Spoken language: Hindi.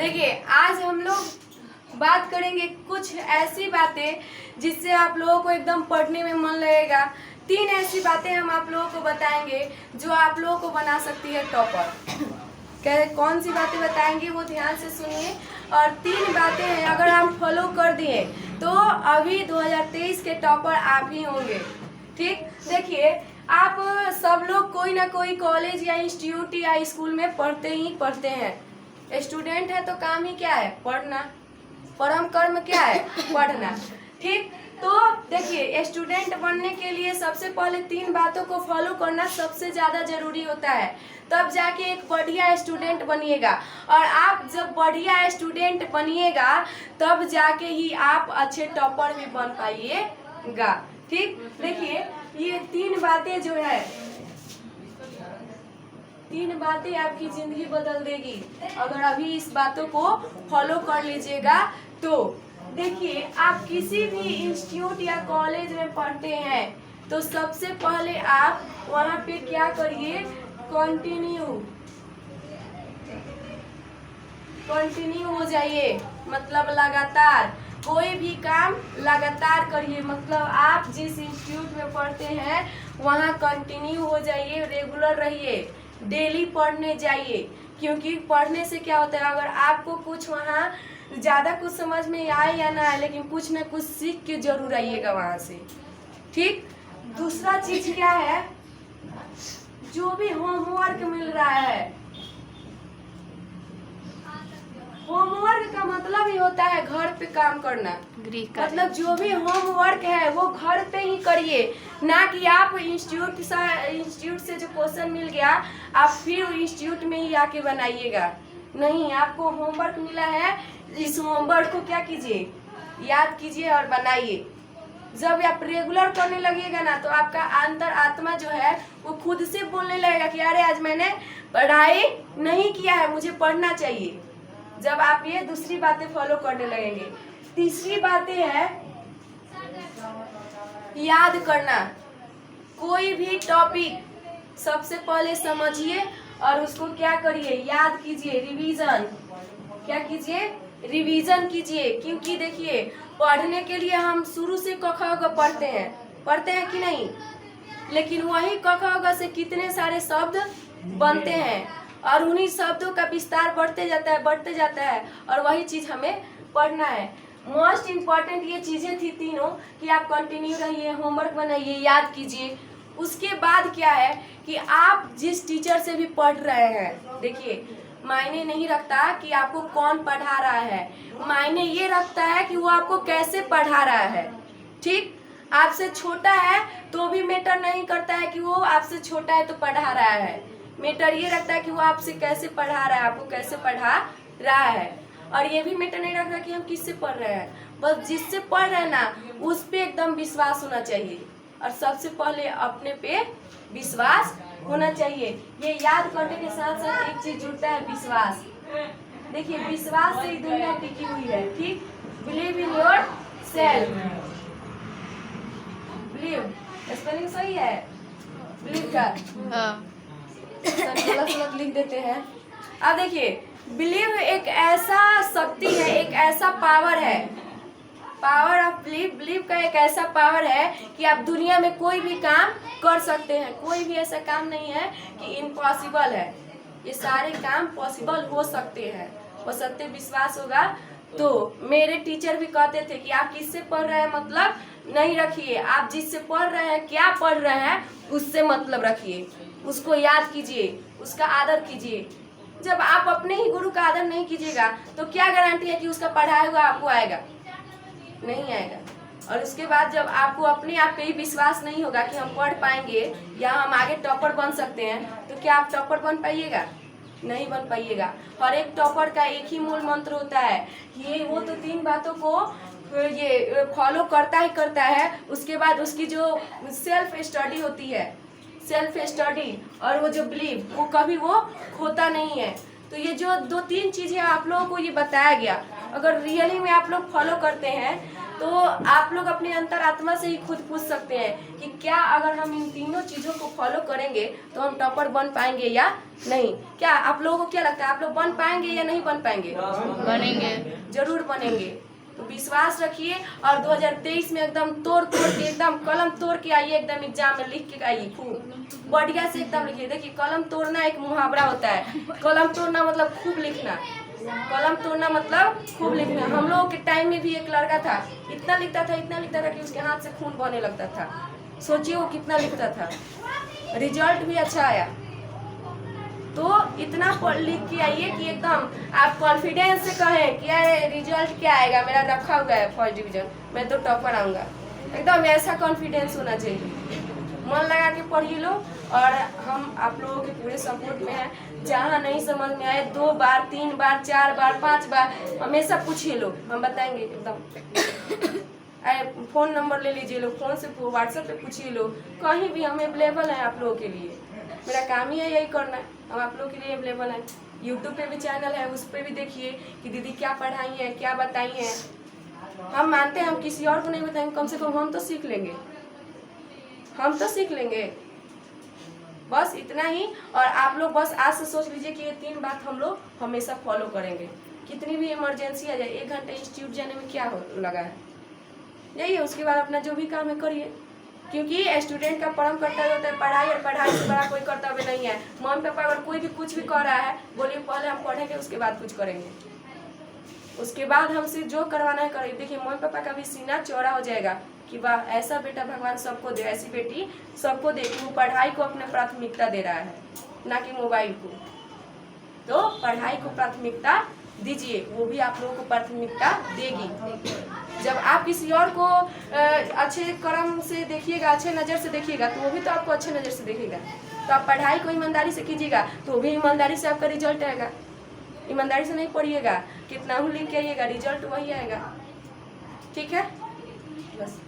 देखिए आज हम लोग बात करेंगे कुछ ऐसी बातें जिससे आप लोगों को एकदम पढ़ने में मन लगेगा। 3 ऐसी बातें हम आप लोगों को बताएंगे जो आप लोगों को बना सकती है टॉपर। कौन सी बातें बताएंगे वो ध्यान से सुनिए। और 3 बातें हैं, अगर आप फॉलो कर दिए तो अभी 2023 के टॉपर आप ही होंगे। ठीक, देखिए आप सब लोग कोई ना कोई कॉलेज या इंस्टीट्यूट या स्कूल में पढ़ते हैं। स्टूडेंट है तो काम ही क्या है? पढ़ना। परम कर्म क्या है? पढ़ना। ठीक, तो देखिए स्टूडेंट बनने के लिए सबसे पहले 3 बातों को फॉलो करना सबसे ज़्यादा जरूरी होता है, तब जाके एक बढ़िया स्टूडेंट बनिएगा। और आप जब बढ़िया स्टूडेंट बनिएगा तब जाके ही आप अच्छे टॉपर भी बन पाइएगा। ठीक, देखिए ये 3 बातें जो है, 3 बातें आपकी जिंदगी बदल देगी अगर अभी इस बातों को फॉलो कर लीजिएगा तो। देखिए आप किसी भी इंस्टीट्यूट या कॉलेज में पढ़ते हैं तो सबसे पहले आप वहाँ पे क्या करिए? कंटिन्यू हो जाइए, मतलब लगातार कोई भी काम लगातार करिए। मतलब आप जिस इंस्टीट्यूट में पढ़ते हैं वहाँ कंटिन्यू हो जाइए, रेगुलर रहिए, डेली पढ़ने जाइए। क्योंकि पढ़ने से क्या होता है, अगर आपको कुछ वहाँ ज़्यादा कुछ समझ में आए या ना आए, लेकिन कुछ ना कुछ सीख के जरूर आइएगा वहाँ से। ठीक, दूसरा चीज क्या है? जो भी होमवर्क मिल रहा है, होमवर्क का मतलब ही होता है घर पे काम करना। मतलब जो भी होमवर्क है वो घर पे ही करिए, ना कि आप इंस्टीट्यूट से जो क्वेश्चन मिल गया आप फिर इंस्टीट्यूट में ही आके बनाइएगा। नहीं, आपको होमवर्क मिला है, इस होमवर्क को क्या कीजिए? याद कीजिए और बनाइए। जब आप रेगुलर करने लगिएगा ना तो आपका अंतर आत्मा जो है वो खुद से बोलने लगेगा कि अरे आज मैंने पढ़ाई नहीं किया है, मुझे पढ़ना चाहिए। जब आप ये दूसरी बातें फॉलो करने लगेंगे। तीसरी बातें है याद करना। कोई भी टॉपिक सबसे पहले समझिए और उसको क्या करिए? याद कीजिए, रिवीजन। क्या कीजिए? रिवीजन कीजिए। क्योंकि देखिए पढ़ने के लिए हम शुरू से क ख ग पढ़ते हैं कि नहीं, लेकिन वही क ख ग से कितने सारे शब्द बनते हैं और उन्हीं शब्दों का विस्तार बढ़ते जाता है और वही चीज हमें पढ़ना है। मोस्ट इम्पॉर्टेंट ये चीजें थी तीनों कि आप कंटिन्यू रहिए, होमवर्क बनाइए, याद कीजिए। उसके बाद क्या है कि आप जिस टीचर से भी पढ़ रहे हैं, देखिए मायने नहीं रखता कि आपको कौन पढ़ा रहा है, मायने ये रखता है कि वो आपको कैसे पढ़ा रहा है। ठीक, आपसे छोटा है तो भी मैटर नहीं करता है कि वो आपसे छोटा है तो पढ़ा रहा है। मैटर ये रखता है कि वो आपसे कैसे पढ़ा रहा है, आपको कैसे पढ़ा रहा है। और ये भी मैटर नहीं रखता कि हम किससे पढ़ रहे हैं, बस जिससे पढ़ रहे हैं ना उस पे एकदम विश्वास होना चाहिए। और सबसे पहले अपने पे विश्वास होना चाहिए। ये याद करने के साथ साथ एक चीज जुड़ता है, विश्वास। देखिए विश्वास से ही दुनिया टिकी हुई है। ठीक, believe in your self. Believe spelling सही है बिलीव का? गलत लिख देते हैं। अब देखिए बिलीव एक ऐसा शक्ति है, एक ऐसा पावर है, पावर ऑफ बिलीव का एक ऐसा पावर है कि आप दुनिया में कोई भी काम कर सकते हैं। कोई भी ऐसा काम नहीं है कि इम्पॉसिबल है, ये सारे काम पॉसिबल हो सकते हैं, बशर्ते विश्वास होगा। तो मेरे टीचर भी कहते थे कि आप किससे पढ़ रहे हैं मतलब नहीं रखिए, आप जिससे पढ़ रहे हैं, क्या पढ़ रहे हैं उससे मतलब रखिए, उसको याद कीजिए, उसका आदर कीजिए। जब आप अपने ही गुरु का आदर नहीं कीजिएगा तो क्या गारंटी है कि उसका पढ़ाया हुआ आपको आएगा? नहीं आएगा। और उसके बाद जब आपको अपने आप पे ही विश्वास नहीं होगा कि हम पढ़ पाएंगे या हम आगे टॉपर बन सकते हैं तो क्या आप टॉपर बन पाइएगा? नहीं बन पाइएगा। हर एक टॉपर का एक ही मूल मंत्र होता है, ये वो तो 3 बातों को ये फॉलो करता है। उसके बाद उसकी जो सेल्फ स्टडी होती है, सेल्फ स्टडी और वो जो बिलीव, वो कभी वो खोता नहीं है। तो ये जो 2-3 चीजें आप लोगों को ये बताया गया, अगर रियली में आप लोग फॉलो करते हैं तो आप लोग अपने अंतरात्मा से ही खुद पूछ सकते हैं कि क्या अगर हम इन तीनों चीजों को फॉलो करेंगे तो हम टॉपर बन पाएंगे या नहीं। क्या आप लोगों को क्या लगता है, आप लोग बन पाएंगे या नहीं बन पाएंगे? बनेंगे, जरूर बनेंगे। तो विश्वास रखिए और 2023 में एकदम तोड़ के एकदम कलम तोड़ के आइए, एकदम एग्जाम में लिख के आइए, खूब बढ़िया से एकदम लिखिए। देखिए कलम तोड़ना एक मुहावरा होता है, कलम तोड़ना मतलब खूब लिखना, कलम तोड़ना मतलब खूब लिखना। हम लोगों के टाइम में भी एक लड़का था, इतना लिखता था कि उसके हाथ से खून बहने लगता था। सोचिए वो कितना लिखता था, रिजल्ट भी अच्छा आया। तो इतना पढ़ लिख के आइए कि एकदम आप कॉन्फिडेंस से कहें कि यार रिजल्ट क्या आएगा, मेरा रखा हुआ है फर्स्ट डिवीजन, मैं तो टॉपर आऊँगा। एकदम ऐसा कॉन्फिडेंस होना चाहिए। मन लगा के पढ़िए लो और हम आप लोगों के पूरे सपोर्ट में हैं। जहाँ नहीं समझ में आए 2 बार 3 बार 4 बार 5 बार हमेशा पूछिए लो, हम बताएंगे एकदम। फ़ोन नंबर ले लीजिए लो, फ़ोन से व्हाट्सएप पे पूछिए लो, कहीं भी हम अवेलेबल हैं आप लोगों के लिए। मेरा काम ही है यही करना, हम आप लोगों के लिए अवेलेबल हैं। यूट्यूब पे भी चैनल है, उस पर भी देखिए कि दीदी क्या पढ़ाई है, क्या बताई हैं। हम मानते हैं हम किसी और को नहीं बताएंगे, कम से कम हम तो सीख लेंगे, हम तो सीख लेंगे। बस इतना ही। और आप लोग बस आज से सोच लीजिए कि ये 3 बात हम लोग हमेशा फॉलो करेंगे। कितनी भी इमरजेंसी आ जाए, 1 घंटे इंस्टीट्यूट जाने में क्या लगा है, जाइए, उसके बाद अपना जो भी काम है करिए। क्योंकि स्टूडेंट का परम कर्तव्य होता है पढ़ाई, और पढ़ाई से बड़ा कोई कर्तव्य नहीं है। मम्मी पापा अगर कोई भी कुछ भी कर रहा है, बोलिए पहले हम पढ़ेंगे उसके बाद कुछ करेंगे, उसके बाद हमसे जो करवाना है करेंगे। देखिए मम्मी पापा का भी सीना चौड़ा हो जाएगा कि वाह ऐसा बेटा भगवान सबको दे, ऐसी बेटी सबको दे कि वो पढ़ाई को अपने प्राथमिकता दे रहा है, ना कि मोबाइल को। तो पढ़ाई को प्राथमिकता दीजिए, वो भी आप लोगों को प्राथमिकता देगी। जब आप किसी और को अच्छे कर्म से देखिएगा, अच्छे नज़र से देखिएगा, तो वो भी तो आपको अच्छे नज़र से देखेगा। तो आप पढ़ाई को ईमानदारी से कीजिएगा तो वो भी ईमानदारी से आपका रिजल्ट आएगा। ईमानदारी से नहीं पढ़िएगा, कितना ही लिख के आइएगा, रिजल्ट वही आएगा। ठीक है, बस।